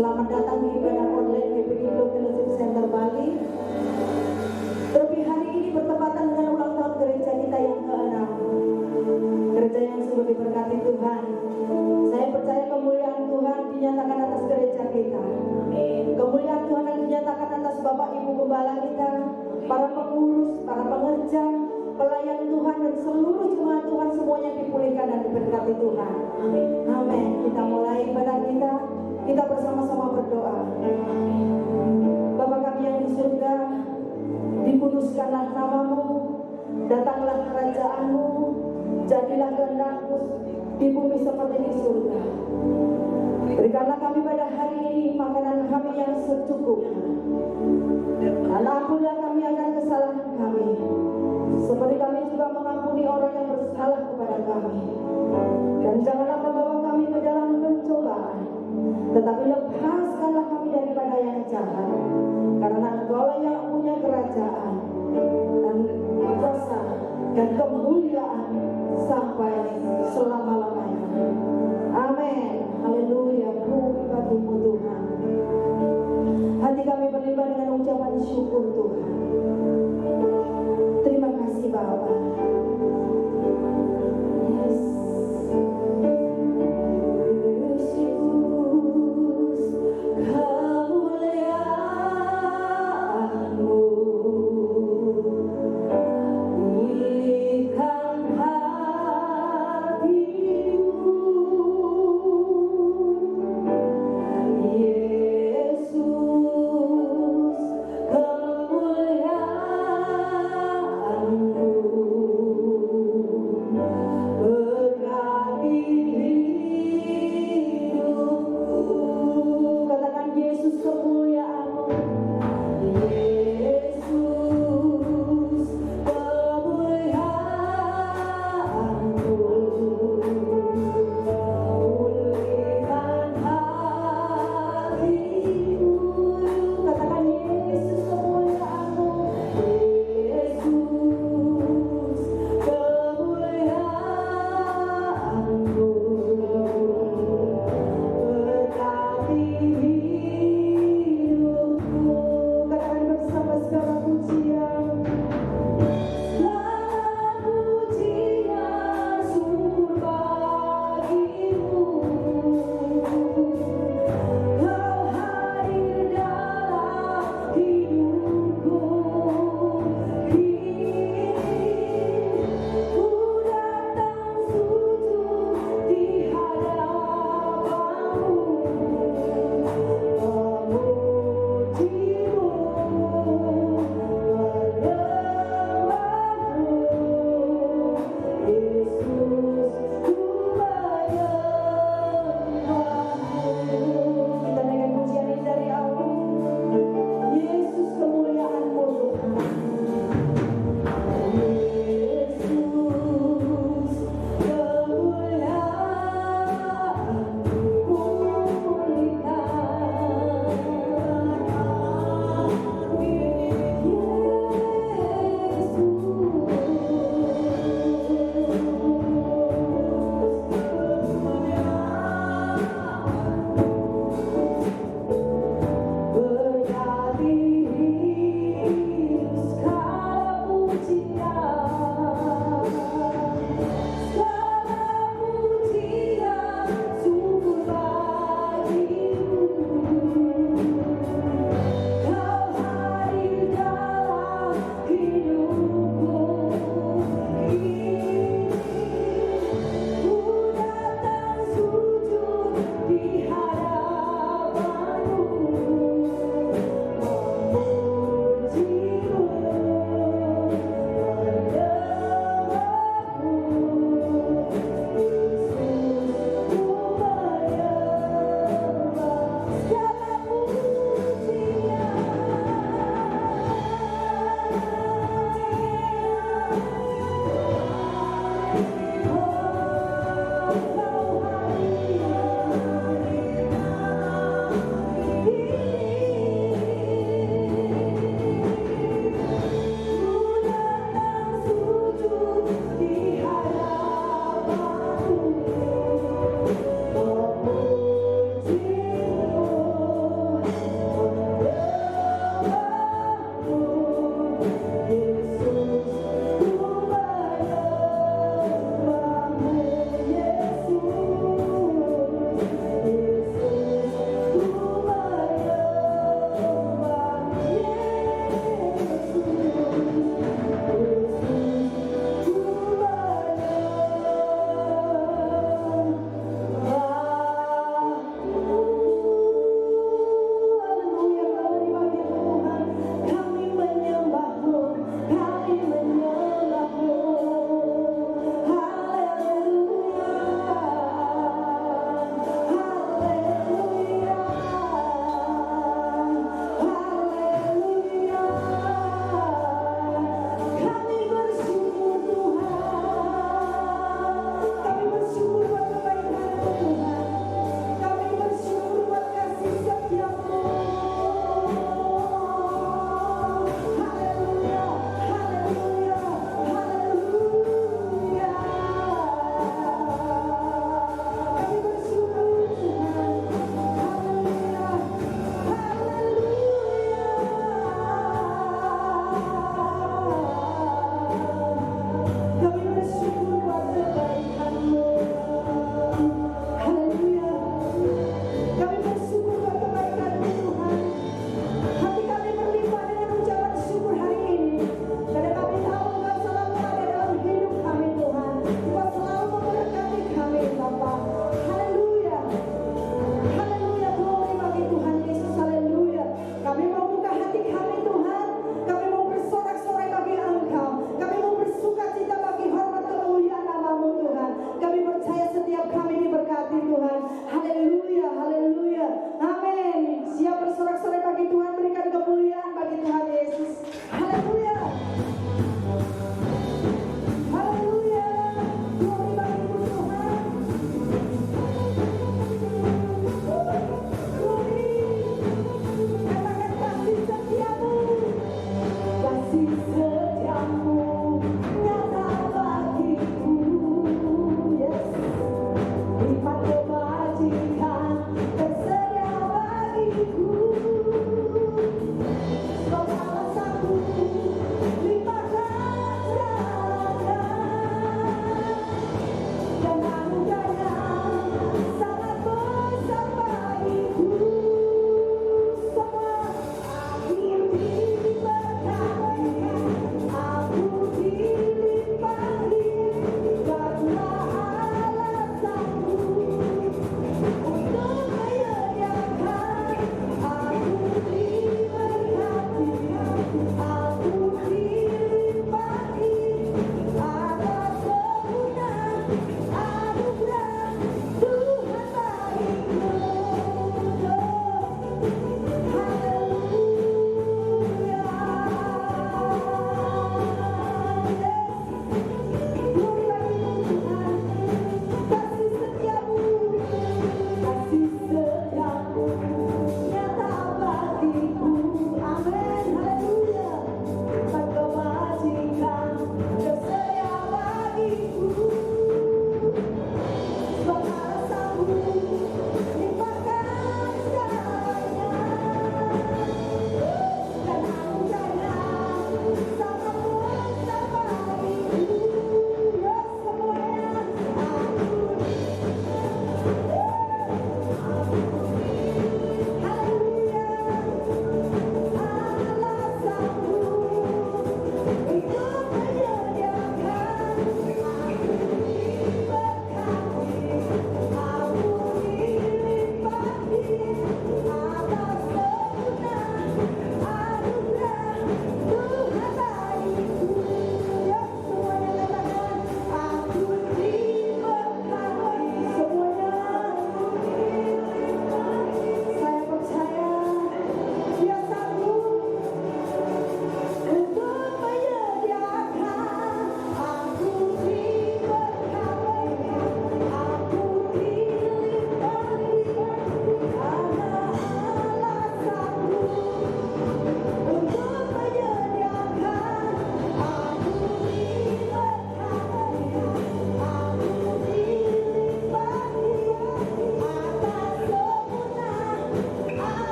Selamat datang di ibadah online PPI Indo Fellowship Center Bali. Terlebih hari ini bertepatan dengan ulang tahun gereja kita yang ke-6. Gereja yang sungguh diberkati Tuhan. Saya percaya kemuliaan Tuhan dinyatakan atas gereja kita. Kemuliaan Tuhan yang dinyatakan atas Bapak Ibu Gembala kita, para pengurus, para pengerja, pelayan Tuhan dan seluruh jemaat Tuhan, semuanya dipulihkan dan diberkati Tuhan. Amin. Kita mulai ibadah kita. Kita bersama-sama berdoa. Bapa kami yang di surga, dikuduskanlah namamu, datanglah kerajaanmu, jadilah kehendak-Mu di bumi seperti di surga. Berikanlah kami pada hari ini makanan kami yang secukupnya, dan ampunilah kami akan kesalahan kami, seperti kami juga mengampuni orang yang bersalah kepada kami. Dan janganlah membawa kami ke dalam pencobaan, tetapi lepaskanlah kami daripada yang jahat, karena Engkau yang punya kerajaan dan kuasa dan kemuliaan sampai selama-lamanya. Amin. Haleluya. Puji bagimu Tuhan. Hati kami berlimpah dengan ucapan syukur Tuhan. Terima kasih Bapa. Yes. Kemuliaan-Mu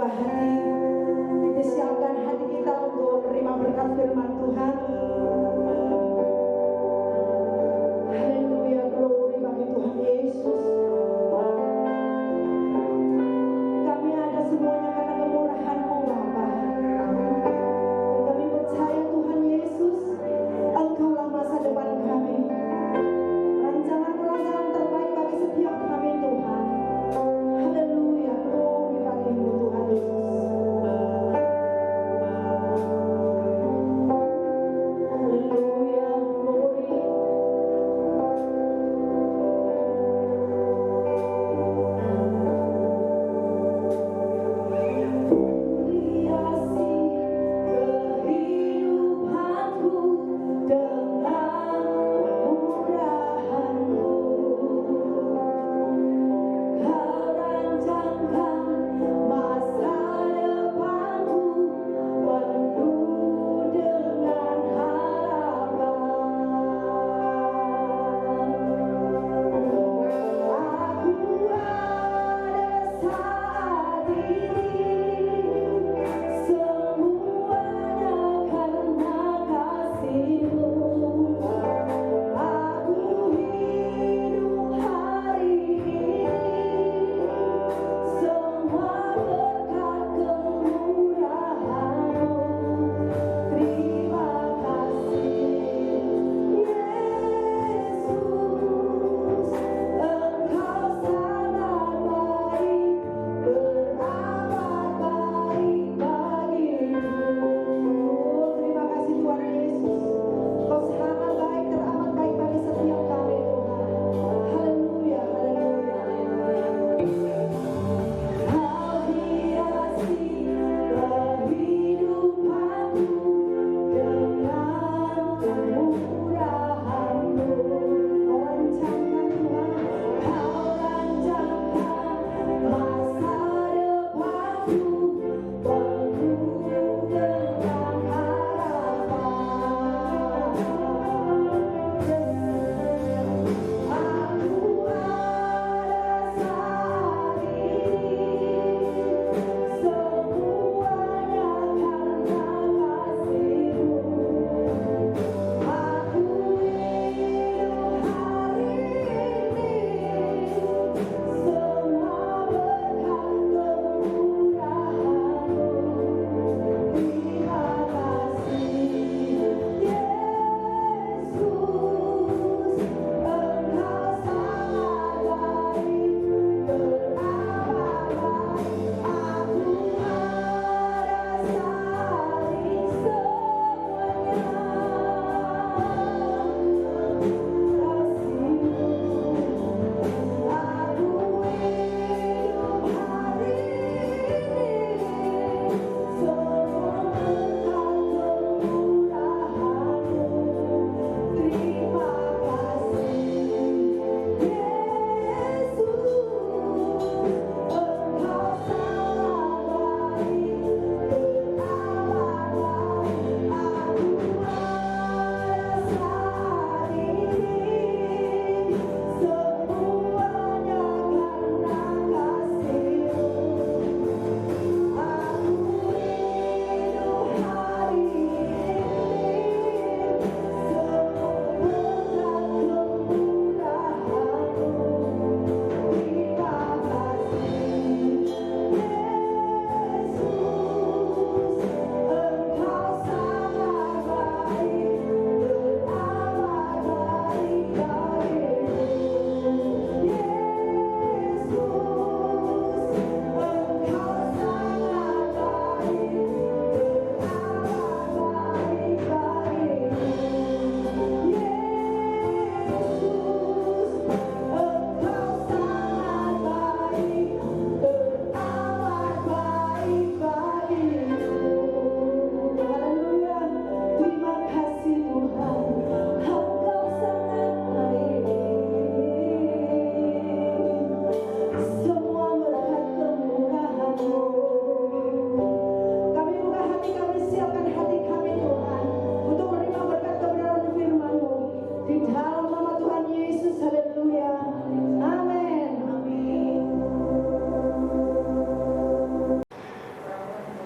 membuka hati, disiapkan hati kita untuk menerima berkat firman Tuhan. Haleluya, glory bagi Tuhan Yesus. Kami ada semuanya karena kemurahan-Mu Bapa. Dan kami percaya Tuhan Yesus, Engkaulah masa depan kami. Rancangan-rancangan terbaik bagi setiap kami Tuhan. Haleluya, glory bagi-Mu Tuhan Yesus.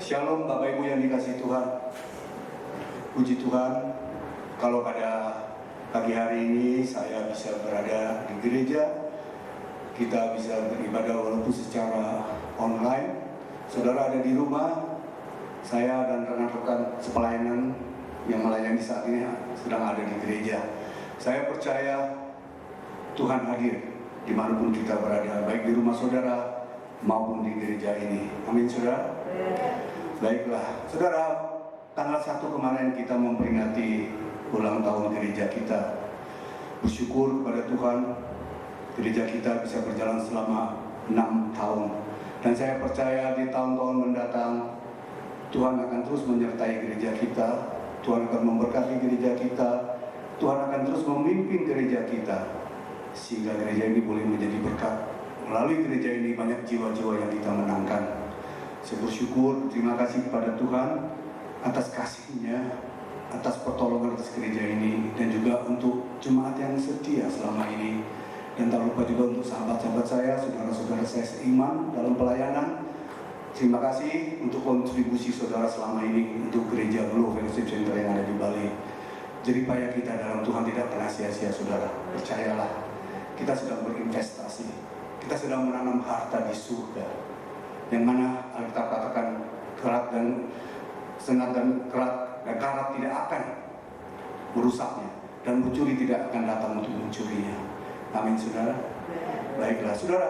Shalom Bapak Ibu yang dikasihi Tuhan. Puji Tuhan, kalau pada pagi hari ini saya bisa berada di gereja, kita bisa beribadah walaupun secara online. Saudara ada di rumah, saya dan rekan-rekan sepelayanan yang melayani saat ini sedang ada di gereja. Saya percaya Tuhan hadir dimanapun kita berada, baik di rumah saudara maupun di gereja ini. Amin saudara. Baiklah, saudara, tanggal 1 kemarin kita memperingati ulang tahun gereja kita. Bersyukur kepada Tuhan, gereja kita bisa berjalan selama 6 tahun. Dan saya percaya di tahun-tahun mendatang, Tuhan akan terus menyertai gereja kita, Tuhan akan memberkati gereja kita, Tuhan akan terus memimpin gereja kita, sehingga gereja ini boleh menjadi berkat. Melalui gereja ini banyak jiwa-jiwa yang kita menangkan. Saya bersyukur, terima kasih kepada Tuhan atas kasih-Nya, atas pertolongan atas gereja ini, dan juga untuk jemaat yang setia selama ini. Dan tak lupa juga untuk sahabat-sahabat saya, saudara-saudara saya seiman dalam pelayanan. Terima kasih untuk kontribusi saudara selama ini untuk gereja Glow Fellowship Center yang ada di Bali. Jerih payah kita dalam Tuhan tidak pernah sia-sia saudara. Percayalah, kita sedang berinvestasi, kita sedang menanam harta di surga. Yang mana Alkitab katakan kerat dan sengat dan kerat dan karat tidak akan merusaknya, dan pencuri tidak akan datang untuk mencurinya. Amin saudara. Baiklah saudara,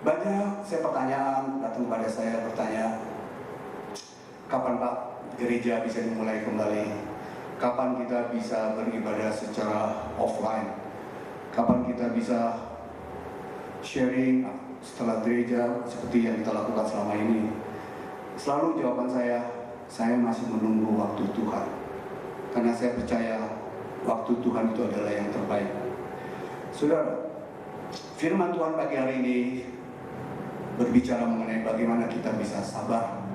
banyak saya pertanyaan datang kepada saya bertanya, kapan Pak gereja bisa dimulai kembali? Kapan kita bisa beribadah secara offline? Kapan kita bisa sharing setelah gereja seperti yang kita lakukan selama ini? Selalu jawaban saya masih menunggu waktu Tuhan. Karena saya percaya waktu Tuhan itu adalah yang terbaik. Saudara, firman Tuhan pagi hari ini berbicara mengenai bagaimana kita bisa sabar.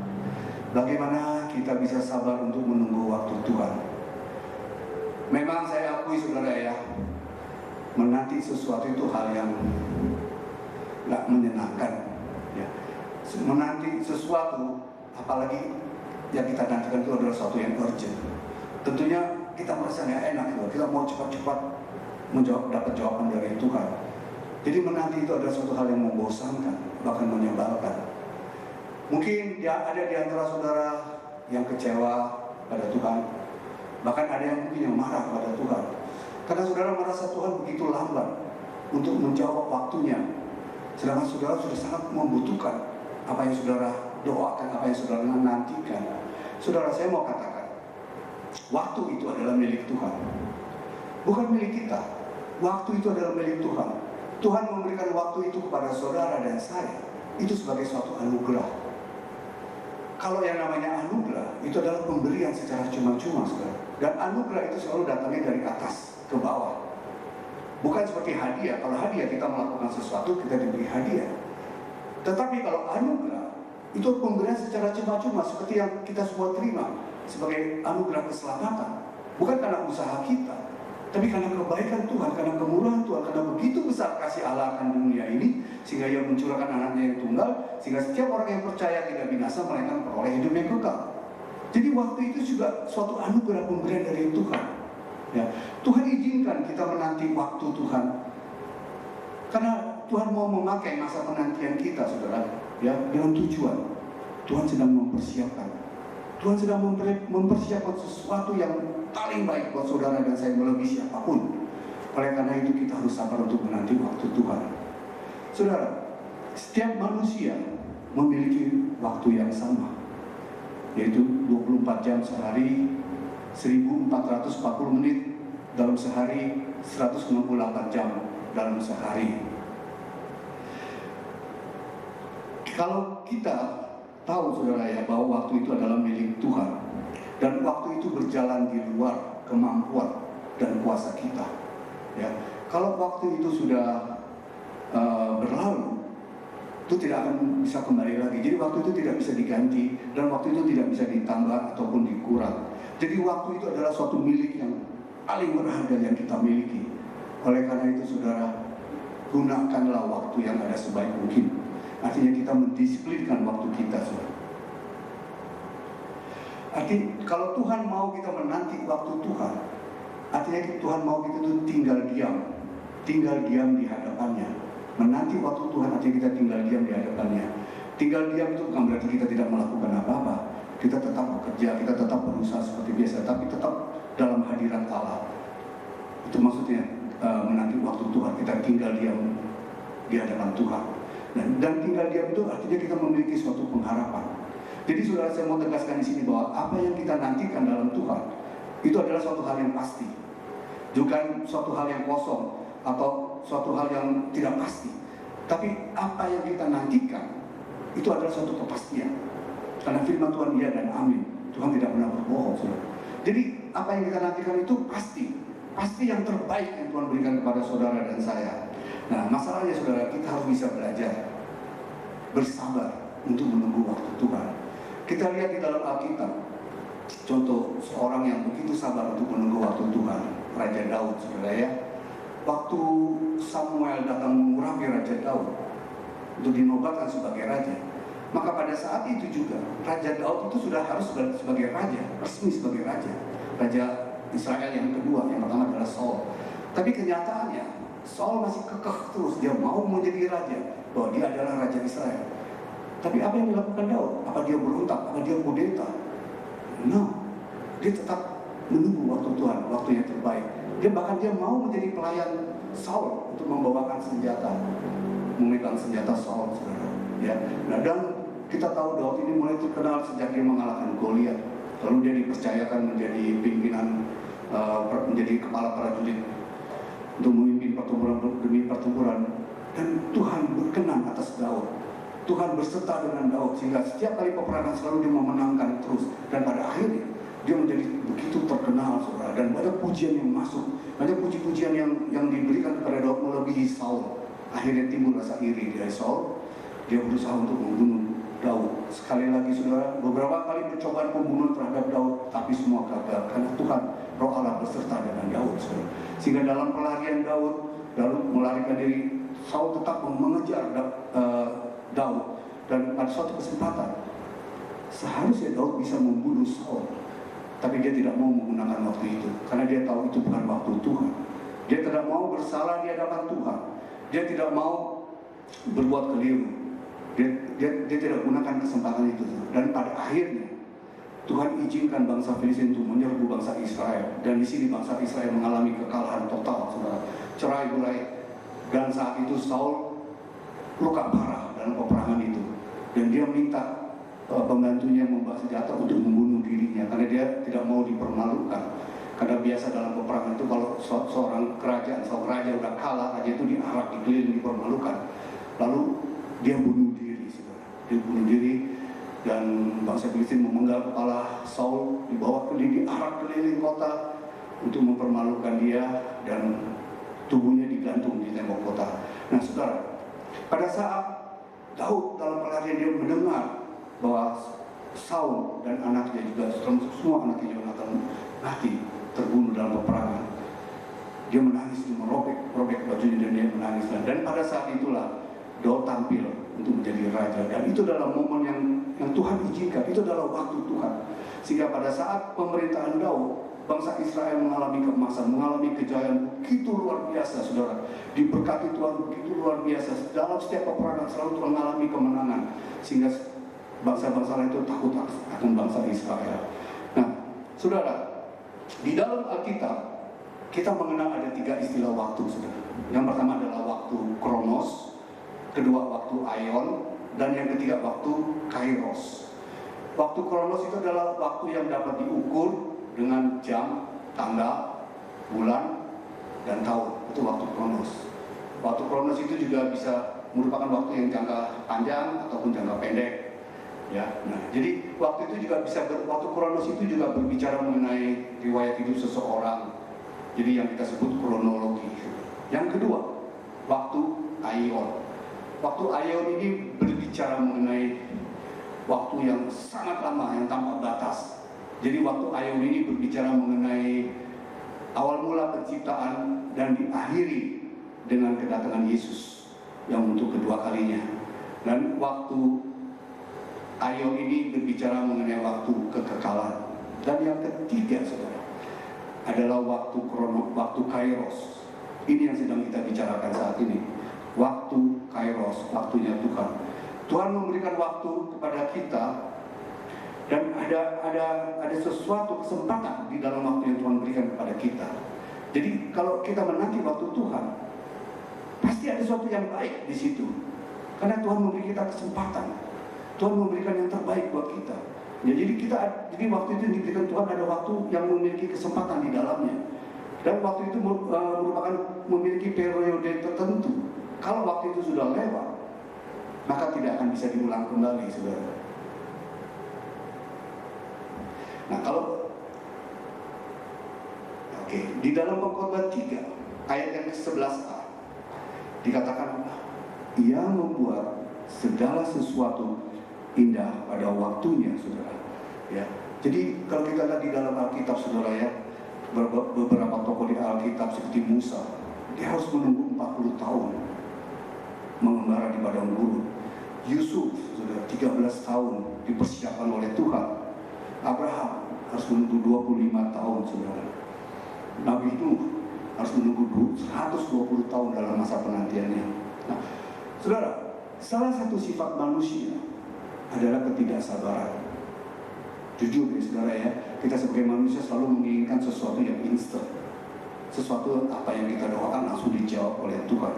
Bagaimana kita bisa sabar untuk menunggu waktu Tuhan. Memang saya akui saudara ya, menanti sesuatu itu hal yang nggak menyenangkan ya. Menanti sesuatu, apalagi yang kita nantikan itu adalah sesuatu yang urgent, tentunya kita merasa nggak enak gitu. Kita mau cepat-cepat dapat jawaban dari Tuhan. Jadi menanti itu adalah suatu hal yang membosankan, bahkan menyebalkan. Mungkin ya ada di antara saudara yang kecewa pada Tuhan, bahkan ada yang mungkin yang marah pada Tuhan karena saudara merasa Tuhan begitu lambat untuk menjawab waktunya. Sedangkan saudara sudah sangat membutuhkan apa yang saudara doakan, apa yang saudara nantikan. Saudara, saya mau katakan, waktu itu adalah milik Tuhan, bukan milik kita. Waktu itu adalah milik Tuhan. Tuhan memberikan waktu itu kepada saudara dan saya, itu sebagai suatu anugerah. Kalau yang namanya anugerah, itu adalah pemberian secara cuma-cuma, saudara. Dan anugerah itu selalu datangnya dari atas ke bawah. Bukan seperti hadiah. Kalau hadiah kita melakukan sesuatu, kita diberi hadiah. Tetapi kalau anugerah, itu pemberian secara cuma-cuma seperti yang kita semua terima sebagai anugerah keselamatan. Bukan karena usaha kita, tapi karena kebaikan Tuhan, karena kemurahan Tuhan, karena begitu besar kasih Allah akan dunia ini, sehingga Ia mencurahkan anaknya yang tunggal, sehingga setiap orang yang percaya tidak binasa, melainkan peroleh hidup yang kekal. Jadi waktu itu juga suatu anugerah pemberian dari Tuhan. Ya, Tuhan izinkan kita menanti waktu Tuhan, karena Tuhan mau memakai masa penantian kita, saudara, ya, dengan tujuan. Tuhan sedang mempersiapkan. Tuhan sedang mempersiapkan sesuatu yang paling baik buat saudara dan saya melebihi siapapun. Oleh karena itu kita harus sabar untuk menanti waktu Tuhan. Saudara, setiap manusia memiliki waktu yang sama, yaitu 24 jam sehari, 1440 menit dalam sehari, 168 jam dalam sehari. Kalau kita tahu saudara ya, bahwa waktu itu adalah milik Tuhan, dan waktu itu berjalan di luar kemampuan dan kuasa kita ya. Kalau waktu itu sudah berlalu, itu tidak akan bisa kembali lagi. Jadi waktu itu tidak bisa diganti, dan waktu itu tidak bisa ditambah ataupun dikurang. Jadi waktu itu adalah suatu milik yang paling berharga yang kita miliki. Oleh karena itu saudara, gunakanlah waktu yang ada sebaik mungkin. Artinya kita mendisiplinkan waktu kita, saudara. Artinya kalau Tuhan mau kita menanti waktu Tuhan, artinya Tuhan mau kita tuh tinggal diam di hadapannya. Menanti waktu Tuhan artinya kita tinggal diam di hadapannya. Tinggal diam itu bukan berarti kita tidak melakukan apa-apa. Kita tetap bekerja, kita tetap berusaha seperti biasa, tapi tetap dalam hadirat Allah. Itu maksudnya menanti waktu Tuhan, kita tinggal diam di hadapan Tuhan. Dan tinggal diam itu artinya kita memiliki suatu pengharapan. Jadi saudara, saya mau tegaskan di sini bahwa apa yang kita nantikan dalam Tuhan itu adalah suatu hal yang pasti, bukan suatu hal yang kosong atau suatu hal yang tidak pasti. Tapi apa yang kita nantikan itu adalah suatu kepastian. Karena firman Tuhan iya dan amin. Tuhan tidak pernah berbohong, saudara. Jadi apa yang kita nantikan itu pasti yang terbaik yang Tuhan berikan kepada saudara dan saya. Nah, masalahnya saudara, kita harus bisa belajar bersabar untuk menunggu waktu Tuhan. Kita lihat di dalam Alkitab, contoh seorang yang begitu sabar untuk menunggu waktu Tuhan, Raja Daud, saudara ya. Waktu Samuel datang mengurapi Raja Daud untuk dinobatkan sebagai raja, maka pada saat itu juga Raja Daud itu sudah harus sebagai raja, resmi sebagai raja Israel yang kedua. Yang pertama adalah Saul. Tapi kenyataannya Saul masih kekeh terus, dia mau menjadi raja, bahwa dia adalah raja Israel. Tapi apa yang dilakukan Daud? Apa dia berontak? Apa dia kudeta? No, dia tetap menunggu waktu Tuhan, waktu yang terbaik. Dia mau menjadi pelayan Saul untuk membawakan senjata, memegang senjata Saul, saudara. Ya, nah, dan kita tahu Daud ini mulai terkenal sejak dia mengalahkan Goliat. Lalu dia dipercayakan menjadi pimpinan, menjadi kepala prajurit untuk memimpin pertempuran demi pertempuran. Dan Tuhan berkenan atas Daud. Tuhan berserta dengan Daud sehingga setiap kali peperangan selalu dia memenangkan terus. Dan pada akhirnya dia menjadi begitu terkenal, saudara. Dan banyak pujian yang masuk, banyak puji-pujian yang diberikan kepada Daud melebihi Saul. Akhirnya timbul rasa iri dari Saul. Dia berusaha untuk membunuh Daud. Sekali lagi saudara, beberapa kali percobaan pembunuhan terhadap Daud, tapi semua gagal karena Tuhan, Roh Allah berserta dengan Daud, saudara. Sehingga dalam pelarian Daud melarikan diri, Saul tetap mengejar Daud. Dan pada suatu kesempatan seharusnya Daud bisa membunuh Saul, tapi dia tidak mau menggunakan waktu itu karena dia tahu itu bukan waktu Tuhan. Dia tidak mau bersalah di hadapan Tuhan. Dia tidak mau berbuat keliru. Dia tidak gunakan kesempatan itu. Dan pada akhirnya Tuhan izinkan bangsa Filistin itu menyerbu bangsa Israel. Dan di sini bangsa Israel mengalami kekalahan total, saudara. Cerai-berai. Dan saat itu Saul luka parah dalam peperangan itu. Dan dia minta pembantunya membawa senjata untuk membunuh dirinya karena dia tidak mau dipermalukan. Karena biasa dalam peperangan itu kalau seorang raja udah kalah, raja itu diarak, dikeliling, dipermalukan. Lalu dia bunuh diri, saudara. Dia bunuh diri dan bangsa Filistin memenggal kepala Saul, dibawa diarak keliling kota untuk mempermalukan dia dan tubuhnya digantung di tembok kota. Nah, saudara, pada saat Daud dalam pelarian dia mendengar bahwa Saul dan anaknya juga, semua anaknya juga akan mati, terbunuh dalam peperangan. Dia menangis, dia merobek bajunya dan dia menangis. Dan pada saat itulah Daud tampil untuk menjadi raja. Dan itu adalah momen yang Tuhan izinkan, itu adalah waktu Tuhan. Sehingga pada saat pemerintahan Daud, bangsa Israel mengalami keemasan, mengalami kejayaan begitu luar biasa, saudara. Diberkati Tuhan begitu luar biasa. Dalam setiap peperangan selalu Tuhan mengalami kemenangan. Sehingga bangsa-bangsa lain itu takut akan bangsa Israel. Nah, saudara, di dalam Alkitab kita mengenal ada 3 istilah waktu, saudara. Yang pertama adalah waktu Kronos, kedua waktu Aion, dan yang ketiga waktu Kairos. Waktu Kronos itu adalah waktu yang dapat diukur dengan jam, tanggal, bulan, dan tahun. Itu waktu Kronos. Waktu Kronos itu juga bisa merupakan waktu yang jangka panjang ataupun jangka pendek. Ya, nah, jadi waktu itu juga waktu Kronos itu juga berbicara mengenai riwayat hidup seseorang. Jadi yang kita sebut kronologi. Yang kedua, waktu Aion. Waktu Aion ini berbicara mengenai waktu yang sangat lama, yang tanpa batas. Jadi waktu Aion ini berbicara mengenai awal mula penciptaan dan diakhiri dengan kedatangan Yesus yang untuk kedua kalinya. Dan waktu Aion ini berbicara mengenai waktu kekekalan. kekekalan. Dan yang ketiga, saudara, adalah waktu kairos. Ini yang sedang kita bicarakan saat ini. Waktu kairos, waktunya Tuhan. Tuhan memberikan waktu kepada kita, dan ada sesuatu kesempatan di dalam waktu yang Tuhan berikan kepada kita. Jadi kalau kita menanti waktu Tuhan, pasti ada sesuatu yang baik di situ. Karena Tuhan memberi kita kesempatan. Tuhan memberikan yang terbaik buat kita. Ya, jadi waktu itu diberikan Tuhan, ada waktu yang memiliki kesempatan di dalamnya. Dan waktu itu merupakan memiliki periode tertentu. Kalau waktu itu sudah lewat, maka tidak akan bisa diulang kembali, saudara. Nah, di dalam Pengkhotbah 3 ayat yang ke-11a dikatakan, Ia membuat segala sesuatu indah pada waktunya, saudara. Ya. Jadi kalau kita lihat di dalam Alkitab, saudara, ya, beberapa tokoh di Alkitab seperti Musa, dia harus menunggu 40 tahun mengembara di padang gurun. Yusuf sudah 13 tahun dipersiapkan oleh Tuhan. Abraham harus menunggu 25 tahun, saudara. Nabi Nuh harus menunggu 120 tahun dalam masa penantiannya. Nah, saudara, salah satu sifat manusia adalah ketidaksabaran. Jujur ya, saudara, ya, kita sebagai manusia selalu menginginkan sesuatu yang instan. Sesuatu apa yang kita doakan langsung dijawab oleh Tuhan.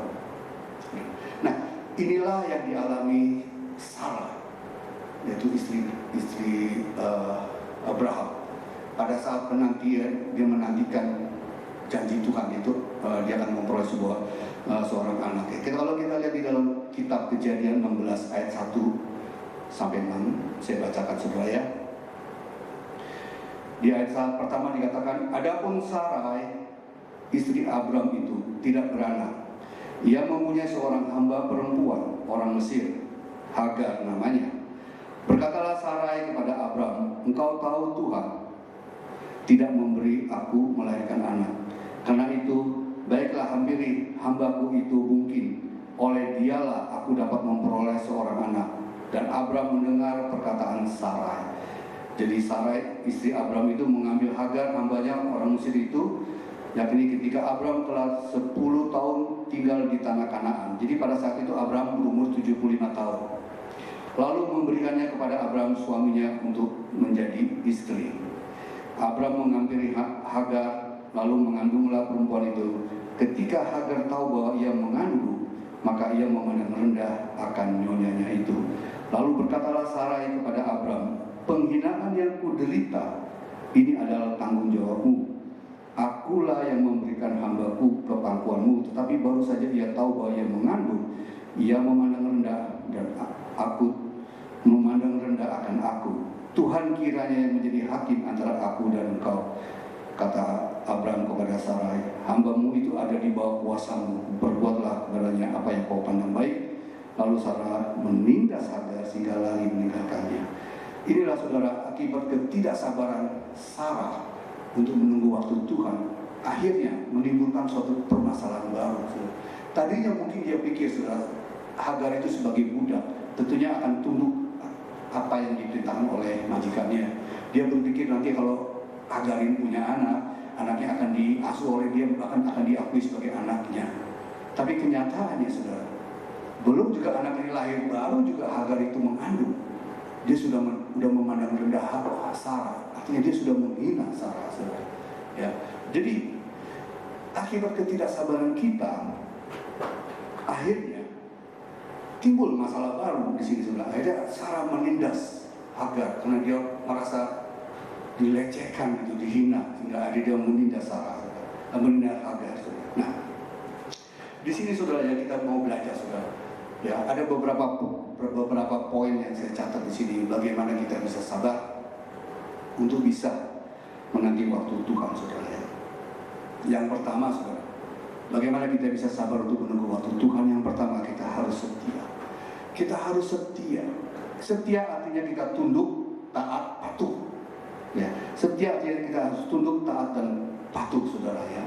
Nah, inilah yang dialami Sarah, yaitu istri Abraham. Pada saat penantian, dia menantikan janji Tuhan itu, dia akan memperoleh seorang anak. Kalau kita lihat di dalam kitab Kejadian 16 ayat 1 sampai 6, saya bacakan, saudara, ya. Di ayat pertama dikatakan, adapun Sarai istri Abram itu tidak beranak. Ia mempunyai seorang hamba perempuan, orang Mesir, Hagar namanya. Berkatalah Sarai kepada Abram, engkau tahu Tuhan tidak memberi aku melahirkan anak. Karena itu, baiklah hampiri hambaku itu mungkin, oleh dialah aku dapat memperoleh seorang anak. Dan Abram mendengar perkataan Sarai. Jadi Sarai istri Abram itu mengambil Hagar hambanya orang Mesir itu, yakni ketika Abram telah 10 tahun tinggal di tanah Kanaan. Jadi pada saat itu Abram berumur 75 tahun. Lalu memberikannya kepada Abram suaminya untuk menjadi istri. Abram mengampiri Hagar, lalu mengandunglah perempuan itu. Ketika Hagar tahu bahwa ia mengandung, maka ia memandang rendah akan nyonyanya itu. Lalu berkatalah Sarai kepada Abram, penghinaan yang kuderita ini adalah tanggung jawabmu. Akulah yang memberikan hambaku ke pangkuanmu. Tetapi baru saja ia tahu bahwa ia mengandung, ia memandang rendah, dan aku memandang rendah akan aku. Tuhan kiranya yang menjadi hakim antara aku dan engkau. Kata Abram kepada Sarai, hambamu itu ada di bawah kuasamu, berbuatlah kepadanya apa yang kau pandang baik. Lalu Sarah menindas Hagar sehingga lari meninggalkannya. Inilah, saudara, akibat ketidaksabaran Sarah untuk menunggu waktu Tuhan, akhirnya menimbulkan suatu permasalahan baru. Tadinya mungkin dia pikir, saudara, Hagar itu sebagai budak tentunya akan tunduk apa yang diperintahkan oleh majikannya. Dia berpikir nanti kalau Hagar ini punya anak, anaknya akan diasuh oleh dia, bahkan akan diakui sebagai anaknya. Tapi kenyataannya, saudara, belum juga anak ini lahir, baru juga Hagar itu mengandung, dia sudah memandang rendah Sarah. Artinya dia sudah menghina Sarah, saudara. Ya, jadi akibat ketidaksabaran kita, akhirnya timbul masalah baru di sini, saudara. Akhirnya Sarah menindas Hagar karena dia merasa dilecehkan, gitu, dihina, sehingga dia menindas Sarah, menindas Hagar, saudara. Nah, di sini, saudara, ya, kita mau belajar, saudara. Ya, ada beberapa poin yang saya catat di sini, bagaimana kita bisa sabar untuk bisa menanti waktu Tuhan, saudara. Ya. Yang pertama, saudara, bagaimana kita bisa sabar untuk menunggu waktu Tuhan? Yang pertama, kita harus setia. Kita harus setia. Setia artinya kita tunduk, taat, patuh. Ya, setia artinya kita harus tunduk, taat, dan patuh, saudara. Ya.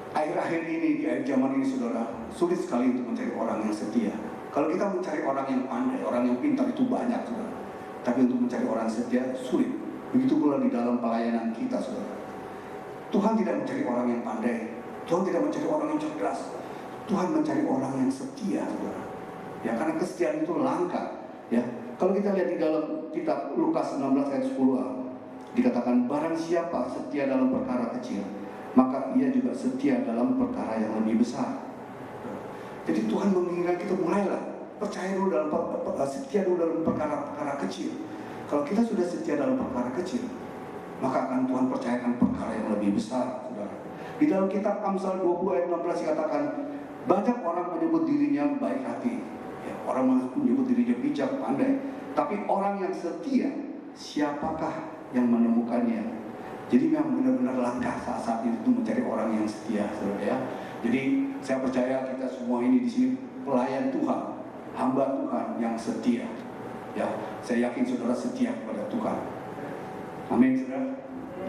Akhir-akhir ini, di akhir zaman ini, saudara, sulit sekali untuk mencari orang yang setia. Kalau kita mencari orang yang pandai, orang yang pintar itu banyak, saudara. Tapi untuk mencari orang setia sulit. Begitu pula di dalam pelayanan kita, saudara. Tuhan tidak mencari orang yang pandai, Tuhan tidak mencari orang yang cerdas, Tuhan mencari orang yang setia, saudara. Ya, karena kesetiaan itu langka. Ya, kalau kita lihat di dalam kitab Lukas 16 ayat 10a, dikatakan barang siapa setia dalam perkara kecil, maka ia juga setia dalam perkara yang lebih besar. Jadi Tuhan menginginkan kita mulailah percaya dulu dalam setia dulu dalam perkara-perkara kecil. Kalau kita sudah setia dalam perkara kecil, maka akan Tuhan percayakan perkara yang lebih besar, saudara. Di dalam kitab Amsal 20 ayat 16 dikatakan, banyak orang menyebut dirinya baik hati, ya, orang menyebut dirinya bijak, pandai, tapi orang yang setia, siapakah yang menemukannya? Jadi memang benar-benar langkah saat itu mencari orang yang setia, saudara ya. Jadi saya percaya kita semua ini di sini pelayan Tuhan, hamba Tuhan yang setia. Ya, saya yakin saudara setia kepada Tuhan. Amin, saudara.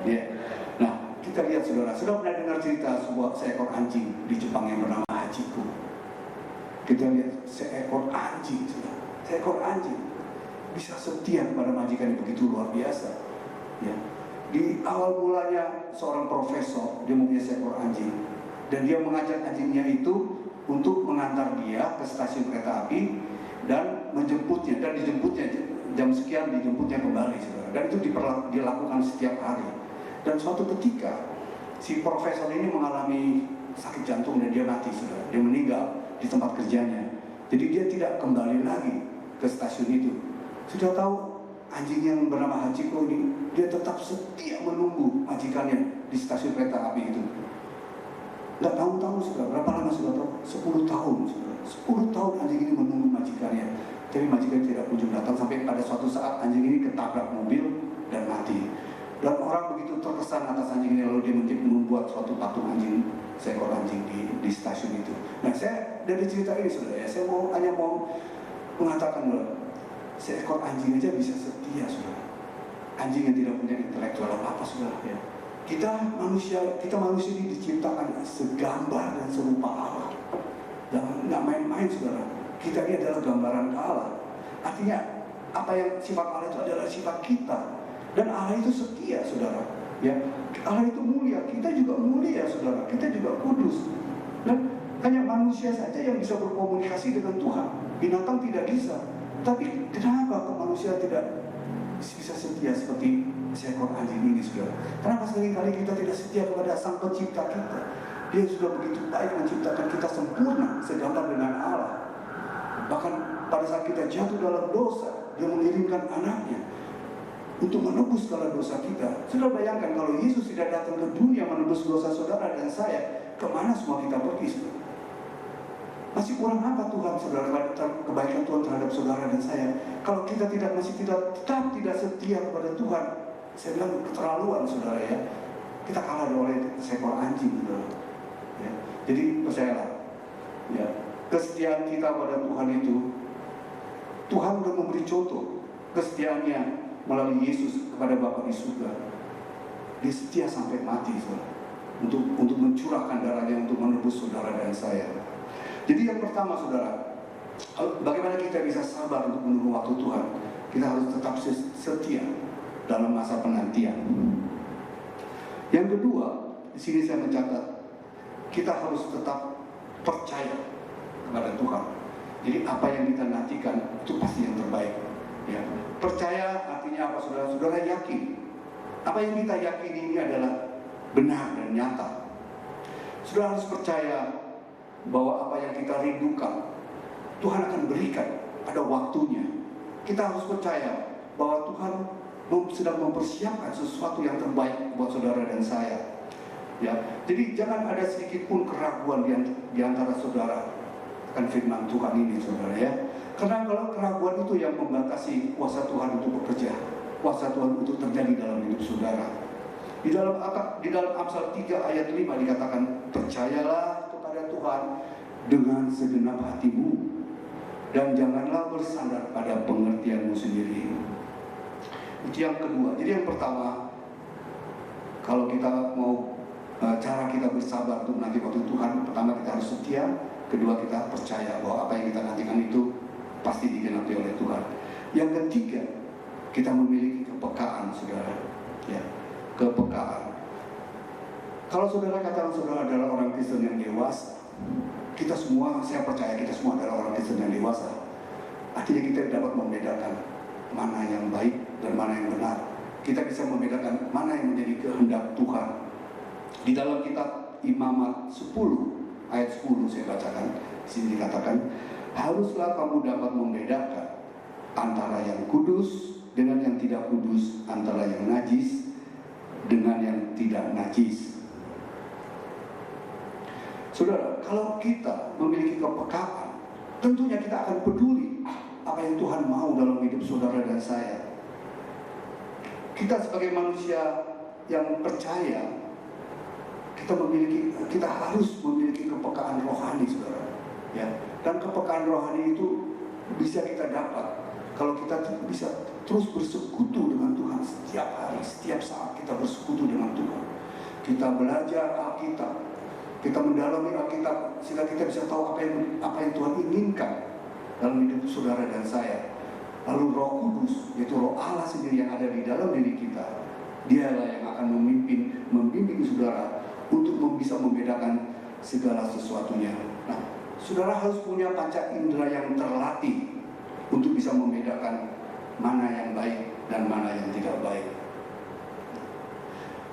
Ya. Nah, kita lihat saudara pernah dengar cerita seekor anjing di Jepang yang bernama Hachiko. Kita lihat seekor anjing, saudara. Seekor anjing bisa setia kepada majikan yang begitu luar biasa. Ya. Di awal mulanya seorang profesor, dia mempunyai seekor anjing, dan dia mengajak anjingnya itu untuk mengantar dia ke stasiun kereta api dan menjemputnya, dan dijemputnya jam sekian, dijemputnya kembali, saudara. Dan itu dilakukan setiap hari. Dan suatu ketika si profesor ini mengalami sakit jantung dan dia mati, saudara. Dia meninggal di tempat kerjanya. Jadi dia tidak kembali lagi ke stasiun itu. Sudah tahu, anjing yang bernama Hachiko ini, dia tetap setia menunggu majikannya di stasiun kereta api itu. Nggak tahu sudah berapa lama, sudah tahu? 10 tahun, sudah. 10 tahun anjing ini menunggu majikannya. Tapi majikan tidak kunjung datang, sampai pada suatu saat anjing ini ketabrak mobil dan mati. Dan orang begitu terkesan atas anjing ini, lalu dia membuat suatu patung anjing, seekor anjing di stasiun itu. Nah, saya dari cerita ini, saudara ya, saya hanya mau mengatakan bahwa seekor anjing aja bisa setia, saudara. Anjing yang tidak punya intelektual apa, saudara ya. Kita manusia ini diciptakan segambar dan serupa Allah. Dan nggak main-main, saudara. Kita ini adalah gambaran Allah. Artinya apa yang sifat Allah itu adalah sifat kita. Dan Allah itu setia, saudara. Ya, Allah itu mulia. Kita juga mulia, saudara. Kita juga kudus. Dan hanya manusia saja yang bisa berkomunikasi dengan Tuhan. Binatang tidak bisa. Tapi kenapa manusia tidak bisa setia seperti seekor anjing ini, saudara? Kenapa seringkali kita tidak setia kepada Sang Pencipta kita? Dia sudah begitu baik menciptakan kita sempurna, segambar dengan Allah. Bahkan pada saat kita jatuh dalam dosa, Dia mengirimkan anaknya untuk menebus segala dosa kita. Sudah bayangkan kalau Yesus tidak datang ke dunia menebus dosa saudara dan saya, kemana semua kita pergi, saudara? Masih kurang apa Tuhan, saudara, kebaikan Tuhan terhadap saudara dan saya? Kalau kita tetap tidak setia kepada Tuhan, saya bilang keterlaluan, saudara ya. Kita kalah oleh seekor anjing, saudara. Ya. Jadi percayalah, ya, kesetiaan kita pada Tuhan itu, Tuhan sudah memberi contoh kesetiaannya melalui Yesus kepada Bapa di surga. Dia setia sampai mati, saudara, untuk mencurahkan darahnya untuk menebus saudara dan saya. Jadi yang pertama, saudara, bagaimana kita bisa sabar untuk menunggu waktu Tuhan? Kita harus tetap setia dalam masa penantian. Yang kedua, di sini saya mencatat, kita harus tetap percaya kepada Tuhan. Jadi apa yang kita nantikan itu pasti yang terbaik. Ya. Percaya artinya apa, saudara? Saudara yakin apa yang kita yakini ini adalah benar dan nyata. Saudara harus percaya bahwa apa yang kita rindukan Tuhan akan berikan pada waktunya. Kita harus percaya bahwa Tuhan sedang mempersiapkan sesuatu yang terbaik buat saudara dan saya. Ya, jadi jangan ada sedikit pun keraguan di antara saudara akan firman Tuhan ini, saudara ya. Karena kalau keraguan itu yang membatasi kuasa Tuhan untuk bekerja, kuasa Tuhan untuk terjadi dalam hidup saudara. Di dalam Amsal 3 ayat 5 dikatakan, percayalah kepada Tuhan dengan segenap hatimu dan janganlah bersandar pada pengertianmu sendiri. Itu yang kedua. Jadi yang pertama, kalau kita mau cara kita bersabar untuk nanti waktu Tuhan, pertama kita harus setia, kedua kita percaya bahwa apa yang kita nantikan itu pasti digenapi oleh Tuhan. Yang ketiga, kita memiliki kepekaan, saudara. Ya, kepekaan. Kalau saudara katakan saudara adalah orang Kristen yang dewasa, kita semua, saya percaya kita semua adalah orang Kristen yang dewasa. Artinya kita dapat membedakan mana yang baik dan mana yang benar. Kita bisa membedakan mana yang menjadi kehendak Tuhan. Di dalam kitab Imamat 10 ayat 10 saya bacakan, sini dikatakan, haruslah kamu dapat membedakan antara yang kudus dengan yang tidak kudus, antara yang najis dengan yang tidak najis. Saudara, kalau kita memiliki kepekaan, tentunya kita akan peduli apa yang Tuhan mau dalam hidup saudara dan saya. Kita sebagai manusia yang percaya, kita harus memiliki kepekaan rohani, saudara. Ya, dan kepekaan rohani itu bisa kita dapat kalau kita bisa terus bersekutu dengan Tuhan setiap hari, setiap saat kita bersekutu dengan Tuhan. Kita belajar Alkitab, kita mendalami Alkitab sehingga kita bisa tahu apa yang Tuhan inginkan dalam hidup saudara dan saya. Lalu Roh Kudus, yaitu Roh Allah sendiri yang ada di dalam diri kita, dialah yang akan membimbing saudara untuk bisa membedakan segala sesuatunya. Nah, saudara harus punya panca indera yang terlatih untuk bisa membedakan mana yang baik dan mana yang tidak baik.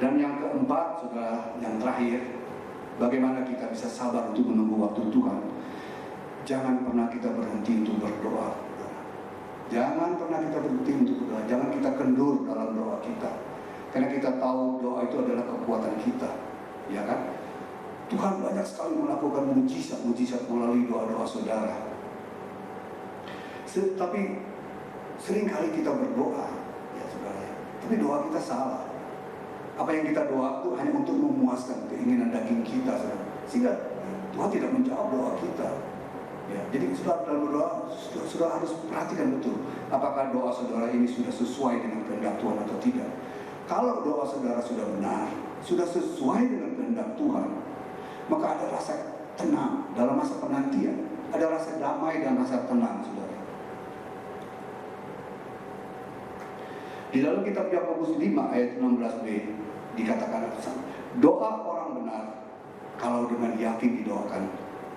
Dan yang keempat, saudara, yang terakhir, bagaimana kita bisa sabar untuk menunggu waktu Tuhan. Jangan pernah kita berhenti untuk berdoa. Jangan pernah kita berhenti untuk berdoa. Jangan kita kendur dalam doa kita. Karena kita tahu doa itu adalah kekuatan kita. Ya kan? Tuhan banyak sekali melakukan mujizat melalui doa-doa saudara. Tapi seringkali kita berdoa, ya saudara, tapi doa kita salah. Apa yang kita doa itu hanya untuk memuaskan keinginan daging kita, saudara. Sehingga Tuhan tidak menjawab doa kita. Ya, jadi saudara dalam berdoa, saudara harus perhatikan betul apakah doa saudara ini sudah sesuai dengan kehendak Tuhan atau tidak. Kalau doa saudara sudah benar, sudah sesuai dengan kehendak Tuhan, maka ada rasa tenang dalam masa penantian, ada rasa damai dan rasa tenang, saudara. Di dalam kitab Yakobus 5 ayat 16b dikatakan, doa orang benar kalau dengan yakin didoakan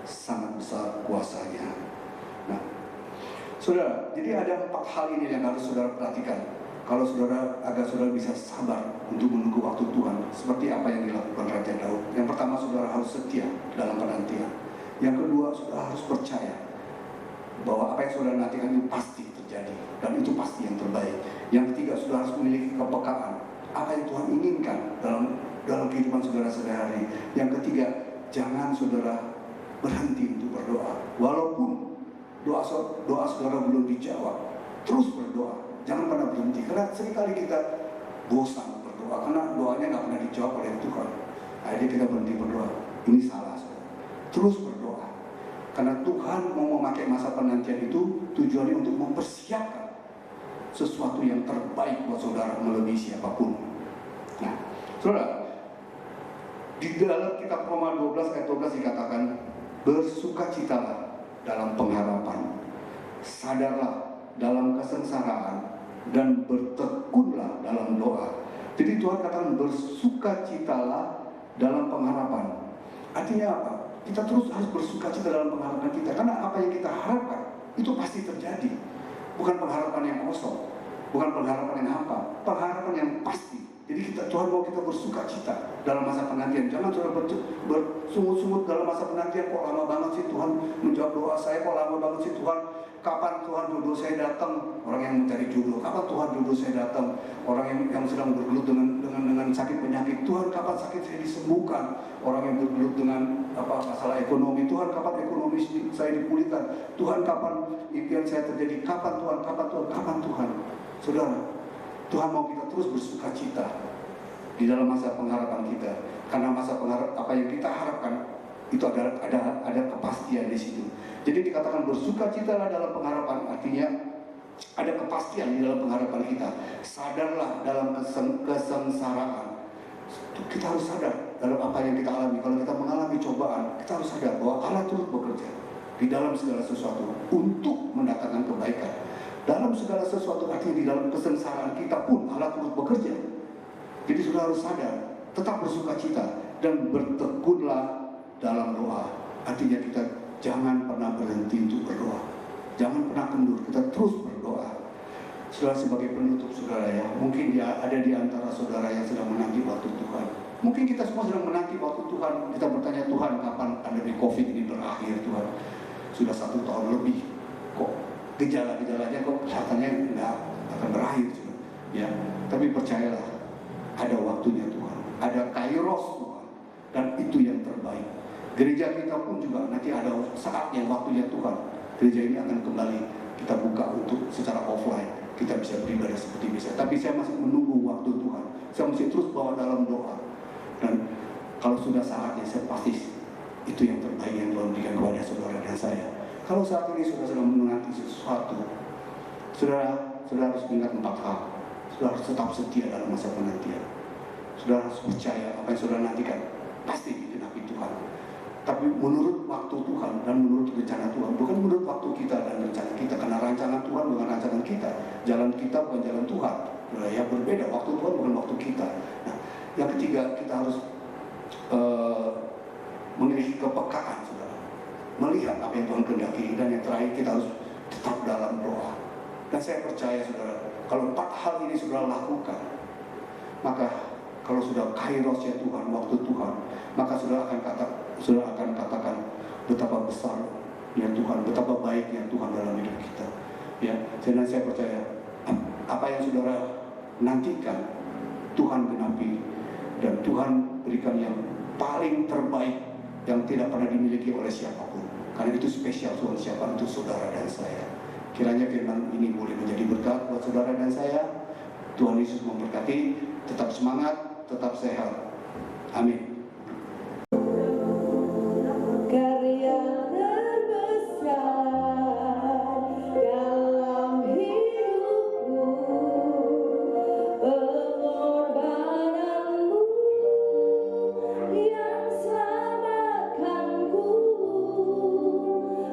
sangat besar kuasanya. Nah, saudara, jadi ada 4 hal ini yang harus saudara perhatikan. Kalau saudara, agar saudara bisa sabar untuk menunggu waktu Tuhan, seperti apa yang dilakukan Raja Daud. Yang pertama, saudara harus setia dalam penantian. Yang kedua, saudara harus percaya bahwa apa yang saudara nantikan itu pasti terjadi, dan itu pasti yang terbaik. Yang ketiga, saudara harus memiliki kepekaan apa yang Tuhan inginkan dalam kehidupan saudara sehari-hari. Yang ketiga, jangan saudara berhenti untuk berdoa. Walaupun doa saudara belum dijawab, terus berdoa. Jangan pernah berhenti, karena seringkali kita bosan berdoa karena doanya nggak pernah dijawab oleh Tuhan. Akhirnya kita berhenti berdoa. Ini salah, saudara. Terus berdoa, karena Tuhan mau memakai masa penantian itu tujuannya untuk mempersiapkan sesuatu yang terbaik buat saudara melebihi siapapun. Nah, saudara, di dalam kitab Roma 12 ayat 12 dikatakan, bersukacitalah dalam pengharapan, sadarlah dalam kesengsaraan, dan bertekunlah dalam doa. Jadi Tuhan katakan bersukacitalah dalam pengharapan. Artinya apa? Kita terus harus bersukacita dalam pengharapan kita, karena apa yang kita harapkan itu pasti terjadi. Bukan pengharapan yang kosong, bukan pengharapan yang hampa, pengharapan yang pasti. Jadi Tuhan mau kita bersukacita dalam masa penantian. Jangan sudah bersungut-sungut dalam masa penantian. Kok lama banget sih Tuhan menjawab doa saya? Kok lama banget sih Tuhan? Kapan Tuhan jodoh saya datang? Orang yang mencari jodoh. Kapan Tuhan jodoh saya datang? Orang yang sedang bergelut dengan sakit penyakit. Tuhan, kapan sakit saya disembuhkan? Orang yang bergelut dengan masalah ekonomi. Tuhan, kapan ekonomi saya dipulihkan? Tuhan, kapan impian saya terjadi? Kapan Tuhan? Kapan Tuhan? Kapan Tuhan? Saudara, Tuhan mau kita terus bersukacita di dalam masa pengharapan kita, karena masa pengharapan apa yang kita harapkan itu ada kepastian di situ. Jadi dikatakan bersukacitalah dalam pengharapan, artinya ada kepastian di dalam pengharapan kita. Sadarlah dalam kesengsaraan. Kita harus sadar dalam apa yang kita alami. Kalau kita mengalami cobaan, kita harus sadar bahwa Allah turut bekerja di dalam segala sesuatu untuk mendatangkan kebaikan. Dalam segala sesuatu, artinya di dalam kesengsaraan kita pun Allah turut bekerja. Jadi saudara harus sadar, tetap bersuka cita dan bertekunlah dalam doa. Artinya kita jangan pernah berhenti untuk berdoa, jangan pernah kendur, kita terus berdoa. Saudara, sebagai penutup saudara ya, mungkin ya ada di antara saudara yang sedang menanti waktu Tuhan. Mungkin kita semua sedang menanti waktu Tuhan. Kita bertanya, Tuhan, kapan pandemi COVID ini berakhir Tuhan? Sudah 1 tahun lebih, kok gejala-gejalanya kok kelihatannya nggak akan berakhir Tuhan. Ya, tapi percayalah, ada waktunya Tuhan, ada kairos Tuhan, dan itu yang terbaik. Gereja kita pun juga nanti ada saatnya, waktunya Tuhan. Gereja ini akan kembali kita buka untuk secara offline, kita bisa beribadah seperti biasa. Tapi saya masih menunggu waktu Tuhan. Saya masih terus bawa dalam doa. Dan kalau sudah saatnya, saya pasti itu yang terbaik yang Tuhan berikan kepada saudara dan saya. Kalau saat ini saudara sedang menanti sesuatu, saudara harus ingat 4 hal. Saudara harus tetap setia dalam masa penantian. Saudara harus percaya apa yang saudara nantikan pasti digenapi Tuhan. Tapi menurut waktu Tuhan dan menurut rencana Tuhan, bukan menurut waktu kita dan rencana kita. Karena rancangan Tuhan bukan rancangan kita, jalan kita bukan jalan Tuhan. Ya, berbeda, waktu Tuhan bukan waktu kita. Nah, yang ketiga, kita harus memiliki kepekaan, saudara, melihat apa yang Tuhan kehendaki. Dan yang terakhir, kita harus tetap dalam doa. Dan saya percaya saudara, kalau 4 hal ini saudara lakukan, maka kalau sudah kairosnya Tuhan, waktu Tuhan, maka saudara akan katakan betapa besar ya Tuhan, betapa baiknya Tuhan dalam hidup kita. Ya, dan saya percaya apa yang saudara nantikan Tuhan genapi, dan Tuhan berikan yang paling terbaik yang tidak pernah dimiliki oleh siapapun. Karena itu spesial Tuhan siapa untuk saudara dan saya. Kiranya firman ini boleh menjadi berkat buat saudara dan saya. Tuhan Yesus memberkati. Tetap semangat, tetap sehat. Amin. Karya terbesar dalam hidupku, pengorbananmu yang selamatkanku.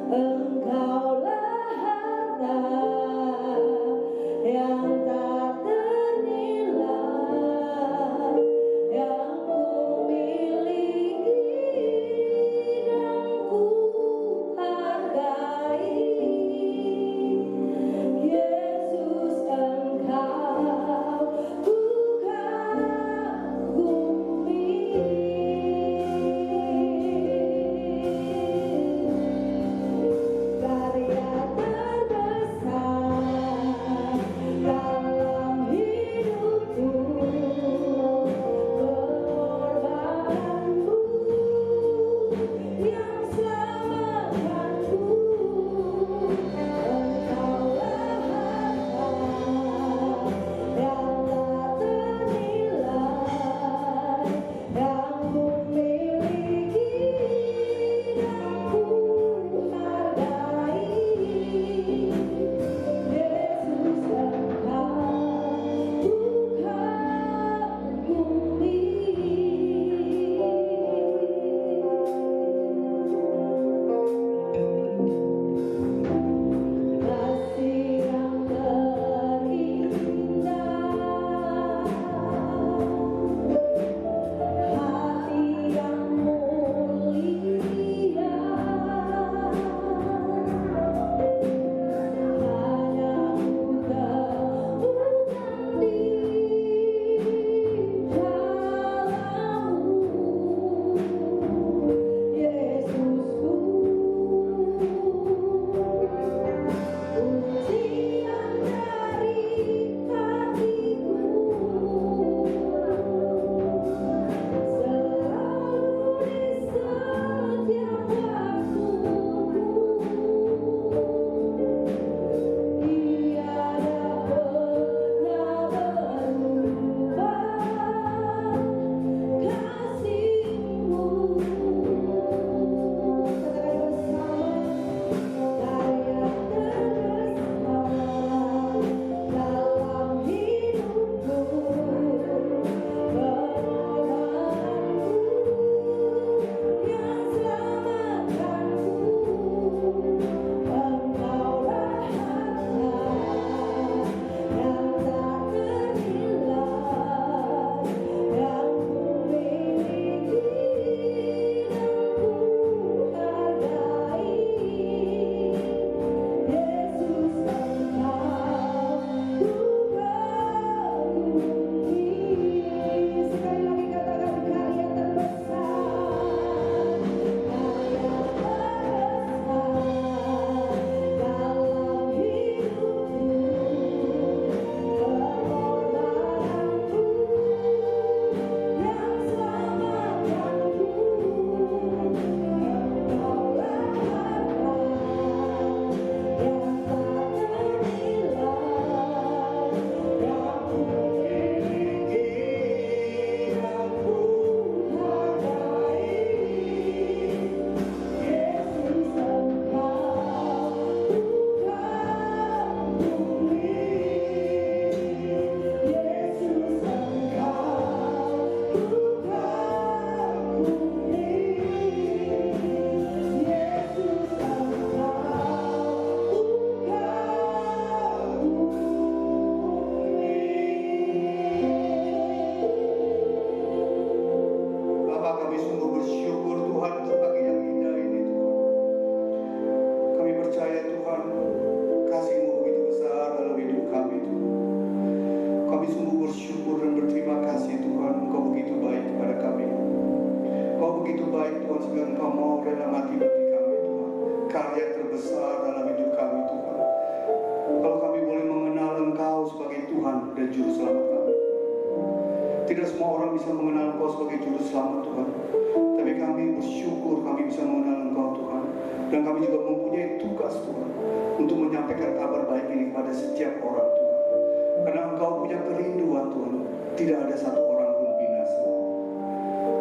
Engkaulah harta yang tak ternilai yang ku miliki. Tuhan, sehingga Engkau mau rela mati bagi kami Tuhan. Karya terbesar dalam hidup kami Tuhan. Kalau kami boleh mengenal Engkau sebagai Tuhan dan Juru Selamat kami. Tidak semua orang bisa mengenal Engkau sebagai Juru Selamat Tuhan. Tapi kami bersyukur kami bisa mengenal Engkau Tuhan. Dan kami juga mempunyai tugas Tuhan untuk menyampaikan kabar baik ini kepada setiap orang Tuhan. Karena Engkau punya kerinduan Tuhan. Tidak ada satu orang pun binasa.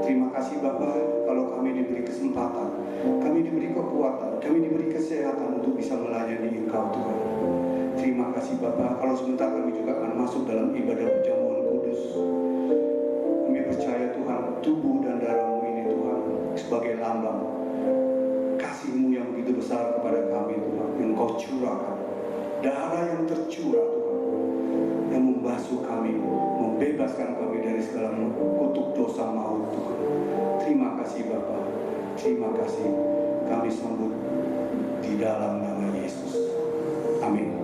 Terima kasih Bapa, kalau kami diberi kesempatan, kami diberi kekuatan, kami diberi kesehatan untuk bisa melayani Engkau Tuhan. Terima kasih Bapa, kalau sebentar kami juga akan masuk dalam ibadah perjamuan kudus. Kami percaya Tuhan, tubuh dan darah-Mu ini Tuhan sebagai lambang kasih-Mu yang begitu besar kepada kami Tuhan, yang Kau curahkan. Darah yang tercurah Tuhan, yang membasuh kami, membebaskan kami dari segala kutuk dosa maut Tuhan. Terima kasih Bapa, terima kasih. Kami sambut di dalam nama Yesus. Amin.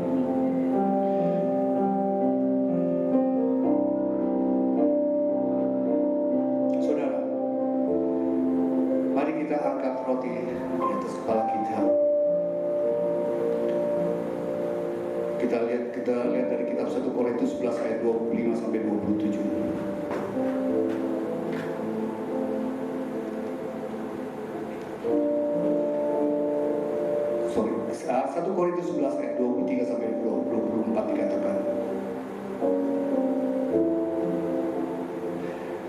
Saudara, mari kita angkat roti di atas kepala kita. Kita lihat dari kitab 1 Korintus 11 ayat 25 sampai 27. 1 Korintus 11 ayat 23 sampai 24 dikatakan,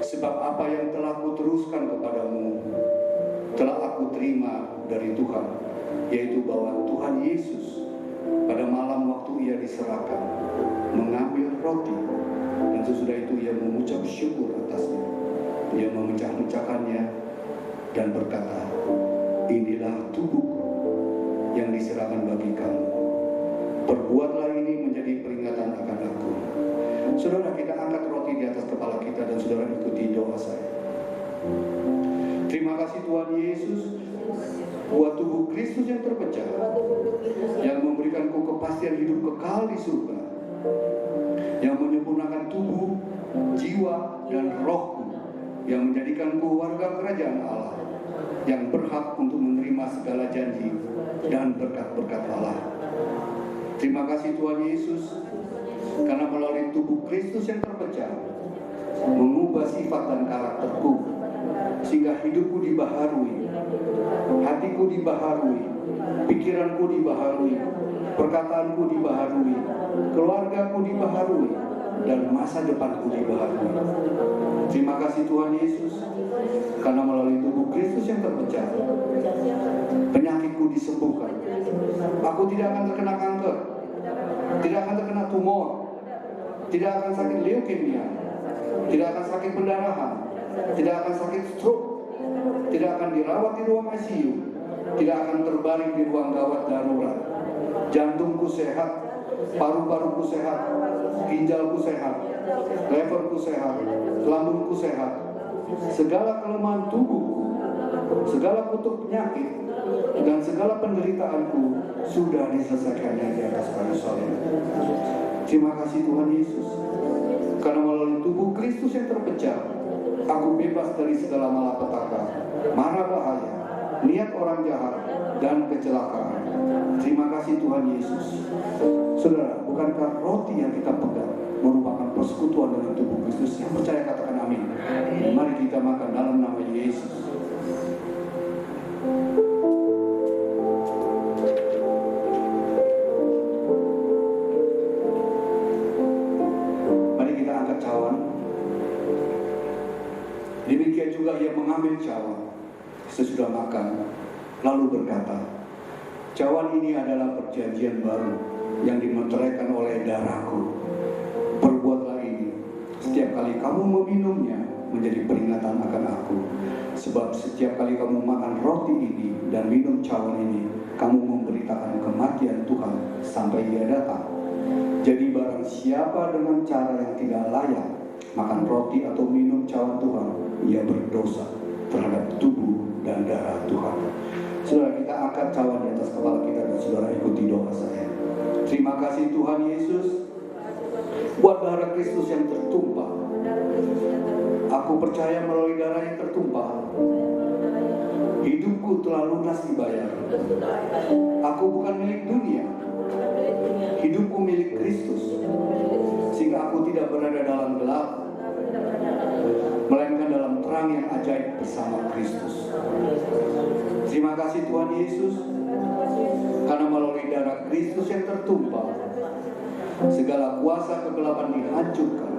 sebab apa yang telah kuteruskan kepadamu telah aku terima dari Tuhan, yaitu bahwa Tuhan Yesus pada malam waktu ia diserahkan mengambil roti, dan sesudah itu ia mengucap syukur atasnya. Ia memecah-mecahkannya dan berkata, inilah tubuhku yang diserahkan bagi kamu. Perbuatlah ini menjadi peringatan akan aku. Saudara, kita angkat roti di atas kepala kita dan saudara ikuti doa saya. Terima kasih Tuhan Yesus buat tubuh Kristus yang terpecah, yang memberikanku kepastian hidup kekal di surga, yang menyempurnakan tubuh, jiwa, dan rohku, yang menjadikanku warga kerajaan Allah, yang berhak untuk menerima segala janji dan berkat-berkat Allah. Terima kasih Tuhan Yesus, karena melalui tubuh Kristus yang terpecah, mengubah sifat dan karakterku, sehingga hidupku dibaharui, hatiku dibaharui, pikiranku dibaharui, perkataanku dibaharui, keluargaku dibaharui, dan masa depanku dibaharui. Terima kasih Tuhan Yesus, karena melalui tubuh Kristus yang terpecah, penyakitku disembuhkan. Aku tidak akan terkena kanker, tidak akan terkena tumor, tidak akan sakit leukemia, tidak akan sakit pendarahan, tidak akan sakit stroke, tidak akan dirawat di ruang ICU, tidak akan terbaring di ruang gawat darurat. Jantungku sehat, paru-paruku sehat, ginjalku sehat, leverku sehat, lambungku sehat. Segala kelemahan tubuhku, segala kutuk penyakit, dan segala penderitaanku sudah diselesaikannya di atas kayu salib. Terima kasih Tuhan Yesus, karena melalui tubuh Kristus yang terpecah, aku bebas dari segala malapetaka, mara bahaya, niat orang jahat, dan kecelakaan. Terima kasih Tuhan Yesus. Saudara, bukankah roti yang kita pegang merupakan persekutuan dengan tubuh Kristus? Yang percaya katakan amin. Mari kita makan dalam nama Yesus. Mari kita angkat cawan. Demikian juga ia mengambil cawan sesudah makan, lalu berkata, cawan ini adalah perjanjian baru yang dimeteraikan oleh darahku. Perbuatlah ini setiap kali kamu meminumnya menjadi peringatan akan aku. Sebab setiap kali kamu makan roti ini dan minum cawan ini, kamu memberitakan kematian Tuhan sampai ia datang. Jadi barang siapa dengan cara yang tidak layak makan roti atau minum cawan Tuhan, ia berdosa terhadap tubuh dan darah Tuhan. Saudara, kita angkat cawan di atas kepala kita dan saudara ikuti doa saya. Terima kasih Tuhan Yesus buat darah Kristus yang tertumpah. Aku percaya melalui darah yang tertumpah, hidupku telah lunas dibayar. Aku bukan milik dunia, hidupku milik Kristus, sehingga aku tidak berada dalam gelap, melainkan dalam terang yang ajaib bersama Kristus. Terima kasih Tuhan Yesus, karena melalui darah Kristus yang tertumpah, segala kuasa kegelapan dihancurkan.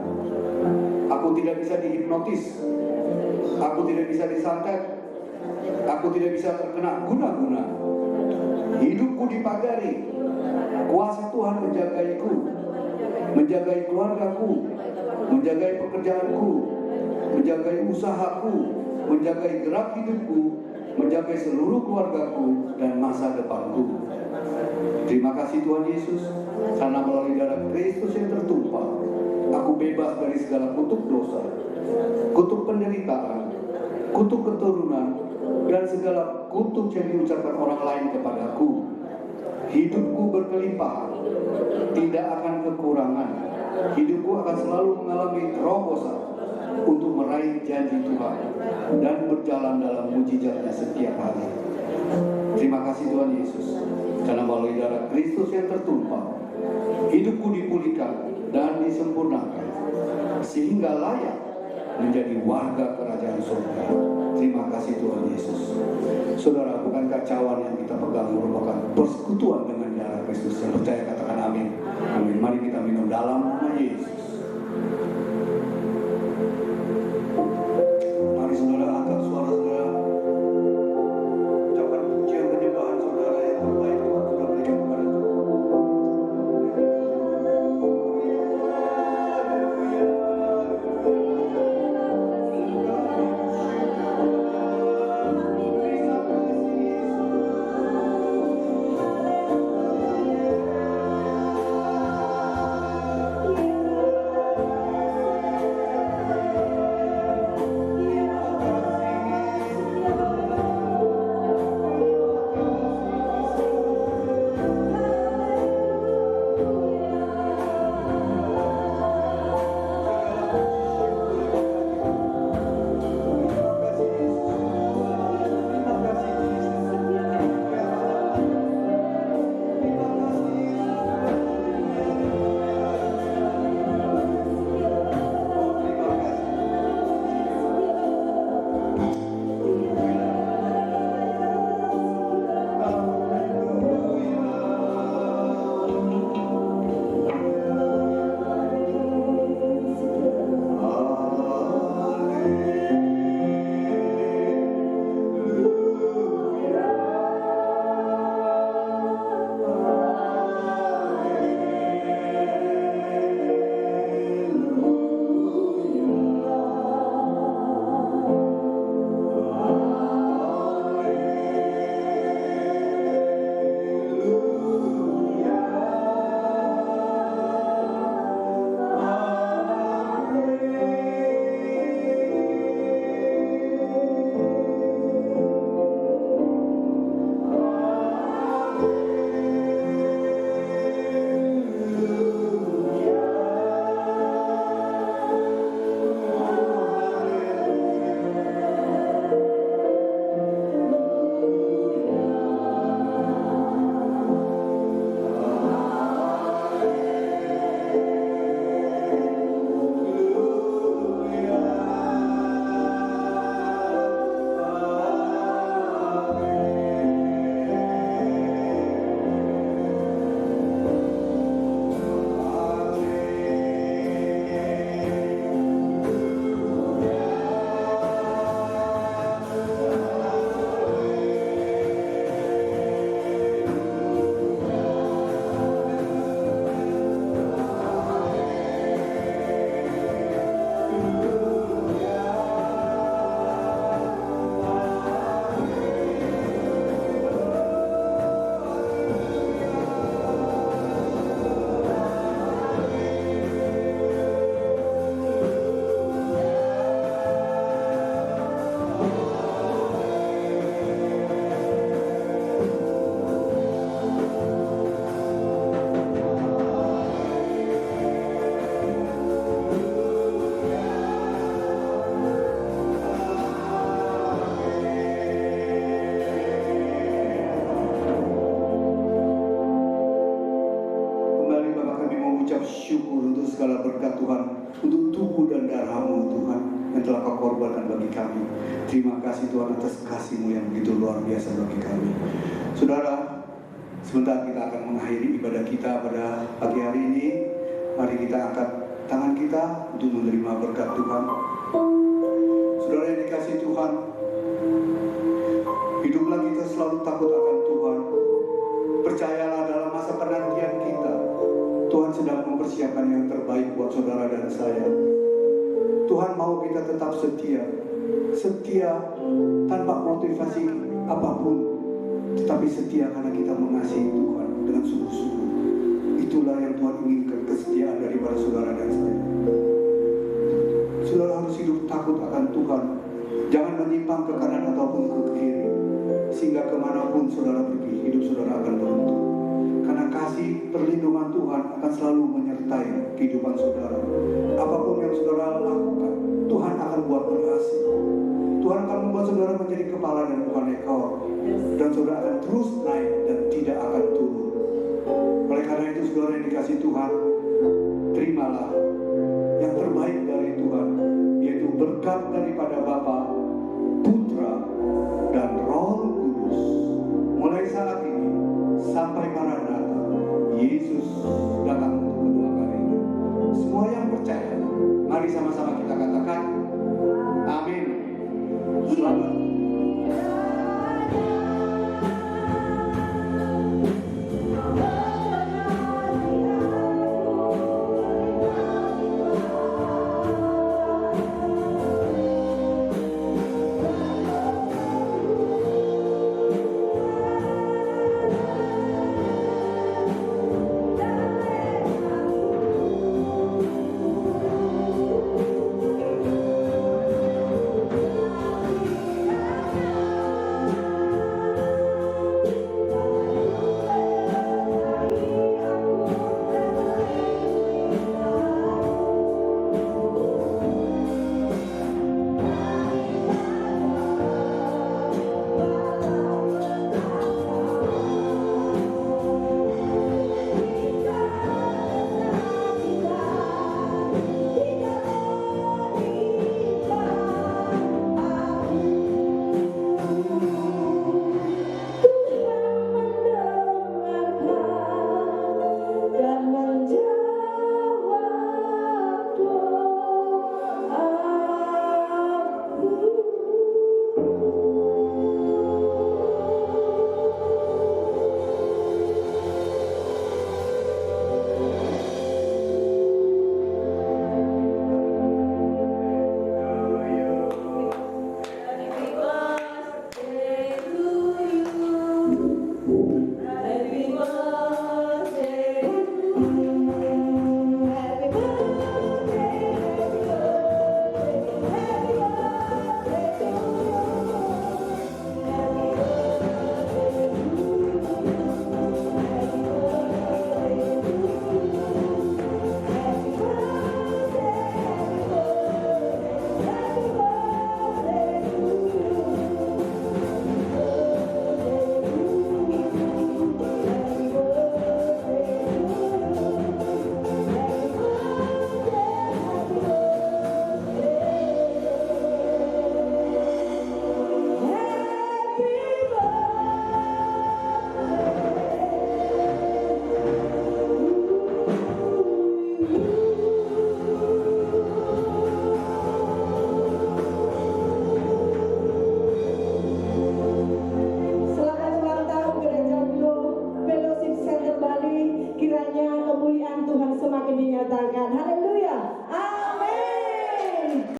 Aku tidak bisa dihipnotis, aku tidak bisa disantet, aku tidak bisa terkena guna-guna. Hidupku dipagari, kuasa Tuhan menjagaiku, menjagai keluargaku, menjagai pekerjaanku, menjagai usahaku, menjagai gerak hidupku, menjagai seluruh keluargaku dan masa depanku. Terima kasih Tuhan Yesus, karena melalui darah Kristus yang tertumpah, aku bebas dari segala kutuk dosa, kutuk penderitaan, kutuk keturunan, dan segala kutuk yang diucapkan orang lain kepadaku. Hidupku berkelimpahan, tidak akan kekurangan. Hidupku akan selalu mengalami terobosan untuk meraih janji Tuhan dan berjalan dalam mujizatnya setiap hari. Terima kasih Tuhan Yesus, karena melalui darah Kristus yang tertumpah, hidupku dipulihkan dan disempurnakan, sehingga layak menjadi warga kerajaan surga. Terima kasih Tuhan Yesus. Saudara, bukankah cawan yang kita pegang merupakan persekutuan dengan darah Kristus? Yang percaya katakan amin. Amin. Mari kita minum dalam nama Yesus. Mari saudara angkat suara saudara, ucapkan pujian penyembahan saudara yang terbaik Tuhan sudah berikan kepada Tuhan. Haleluya. telah Kau korbankan bagi kami. Terima kasih Tuhan atas kasih-Mu yang begitu luar biasa bagi kami. Saudara, sebentar kita akan mengakhiri ibadah kita pada pagi hari ini. Mari kita angkat tangan kita untuk menerima berkat Tuhan. Saudara yang dikasihi Tuhan, hiduplah kita selalu takut akan Tuhan. Percayalah dalam masa penantian kita, Tuhan sedang mempersiapkan yang terbaik buat saudara dan saya. Tuhan mau kita tetap setia tanpa motivasi apapun, tetapi setia karena kita mengasihi Tuhan dengan sungguh-sungguh. Itulah yang Tuhan inginkan, kesetiaan daripada saudara dan saya. Saudara harus hidup takut akan Tuhan. Jangan menyimpang ke kanan ataupun ke kiri, sehingga kemanapun saudara pergi, hidup saudara akan beruntung. Karena kasih perlindungan Tuhan akan selalu menyertai kehidupan saudara. Apapun yang saudara lakukan, Tuhan akan buat berhasil. Tuhan akan membuat saudara menjadi kepala dan bukan ekor. Dan saudara akan terus naik dan tidak akan turun. Oleh karena itu saudara yang dikasihi Tuhan, terimalah yang terbaik dari Tuhan, yaitu berkat daripada Bapa, Putra, dan Roh Kudus. Mulai saat ini sampai Maranatha, Yesus datang untuk kedua kalinya. Semua yang percaya, mari sama-sama kita katakan,